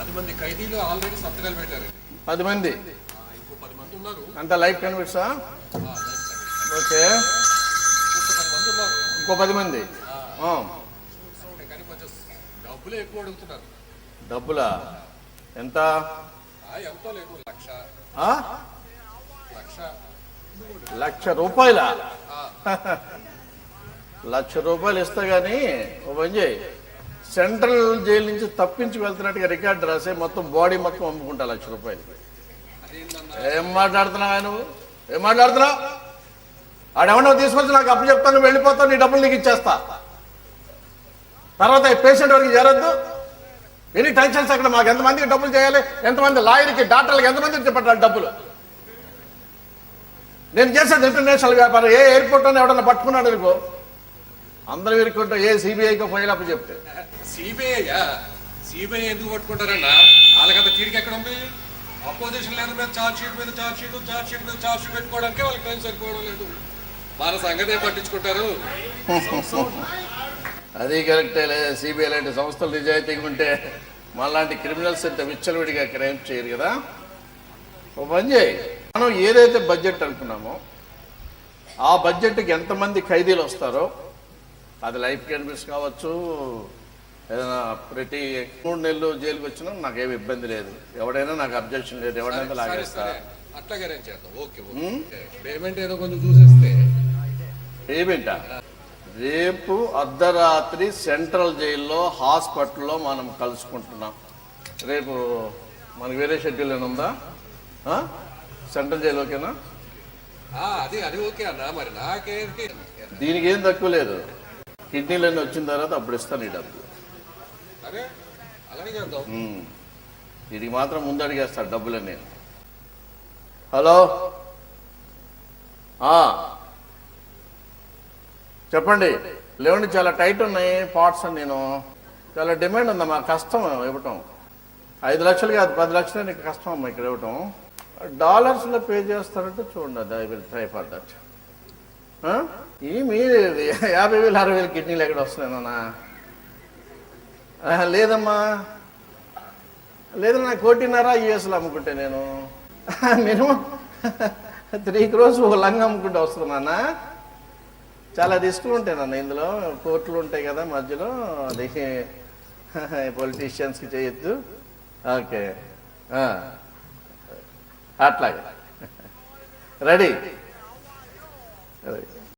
10 మంది ఖైదీలు ఆల్రెడీ సంతకాలు పెట్టారు. 10 మంది, ఇంకో 10 మంది ఉన్నారు. అంత లైఫ్ కన్విట్సా? ఓకే, ఇంకో 10 మంది. కానీ కొంచెం డబ్బులే ఎక్కువ అడుగుతున్నారు. డబ్బులా? ఎంత? ఎంతో లేదు, 1,00,000 రూపాయల? 1,00,000 రూపాయలు ఇస్తా గానీ ఓ పని చేయి, సెంట్రల్ జైలు నుంచి తప్పించి వెళ్తున్నట్టుగా రికార్డు రాసే, మొత్తం బాడీ మొత్తం అమ్ముకుంటా 1,00,000 రూపాయలు. ఏం మాట్లాడుతున్నావు నువ్వు? ఏం మాట్లాడుతున్నావు? ఆడేమన్నా తీసుకొచ్చి నాకు అప్పు చెప్తాను, వెళ్ళిపోతాను, నీ డబ్బులు నీకు ఇచ్చేస్తా. తర్వాత పేషెంట్ వరకు చేరొద్దు. ఎన్ని టెన్షన్స్ అక్కడ. మాకు ఎంతమందికి డబ్బులు చేయాలి, ఎంతమంది లాయర్కి, డాక్టర్లకి ఎంతమందికి చెప్పట్టాలి డబ్బులు? నేను చేసేది ఇంటర్నేషనల్ వ్యాపారం. ఏ ఎయిర్పోర్ట్ అని ఎవడన్నా పట్టుకున్నాడు అనుకో, అందరూ ఇరుక్కుంటా. ఏ సిబిఐకో ఫైల్ అప్పు చెప్తే. సిబిఐ ఎందుకు పట్టుకుంటారన్నా? వాళ్ళకంత తీరిక ఎక్కడ ఉంది? అపోజిషన్ లేదు మీద చార్జ్ షీట్ మీద చార్జ్ షీట్ మీద చార్జ్ షీట్ పెట్టుకోవడానికి వాళ్ళకి టైం సరిపోవడం లేదు. మన సంగతి ఏం పట్టించుకుంటారు? అది కరెక్టే. సిబిఐ లాంటి సంస్థలు నిజాయితీగా ఉంటే మనలాంటి క్రిమినల్స్ ఇంత విచ్చలవిడిగా క్రైమ్ చేయరు కదా. ఓ పని చేయి, మనం ఏదైతే బడ్జెట్ అనుకున్నామో ఆ బడ్జెట్కి ఎంతమంది ఖైదీలు వస్తారో, అది లైఫ్ కన్విన్స్ కావచ్చు, ఏదైనా ప్రతి 3 నెలలు జైలుకి వచ్చినా నాకేమి ఇబ్బంది లేదు. ఎవడైనా నాకు అబ్జెక్షన్ లేదు, ఎవడైనా లాగేస్తా. అట్లాగే చేద్దాం. ఓకే, పేమెంట్ ఏదో కొంచెం చూసేస్తే. పేమెంటా? రేపు అర్ధరాత్రి సెంట్రల్ జైల్లో హాస్పిటల్లో మనం కలుసుకుంటున్నాం. రేపు మనకు వేరే షెడ్యూల్ ఏమైనా ఉందా? సెంట్రల్ జైలు ఓకేనా? అది ఓకే అన్న. మరి నాకేంటి, దీనికి ఏం తక్కువ లేదు. కిడ్నీలన్నీ వచ్చిన తర్వాత అప్పుడు ఇస్తాను ఈ డబ్బులు. వీడికి మాత్రం ముందు అడిగేస్తాడు డబ్బులన్నీ. హలో, చెప్పండి. లేవండి, చాలా టైట్ ఉన్నాయి పార్ట్స్ అని. నేను చాలా డిమాండ్ ఉందమ్మా, కష్టం ఇవ్వటం. 5 లక్షలు కాదు, 10 లక్షలే నీకు కష్టం అమ్మా ఇక్కడ ఇవ్వటం. డాలర్స్లో పే చేస్తారంటే చూడండి, I will try for that. ఈ మీరు 50,000 60,000 కిడ్నీలు ఎక్కడ వస్తున్నాయన్నా? లేదమ్మా, లేదు, నాకు 1.5 US అమ్ముకుంటే నేను మినిమం 3 crores ఒక లంగ్ అమ్ముకుంటే వస్తున్నానా? చాలా రిస్కులు ఉంటాయి నాన్న ఇందులో. కోర్టులు ఉంటాయి కదా మధ్యలో, అది పొలిటీషియన్స్కి చేయొద్దు. ఓకే, అట్లాగే రెడీ.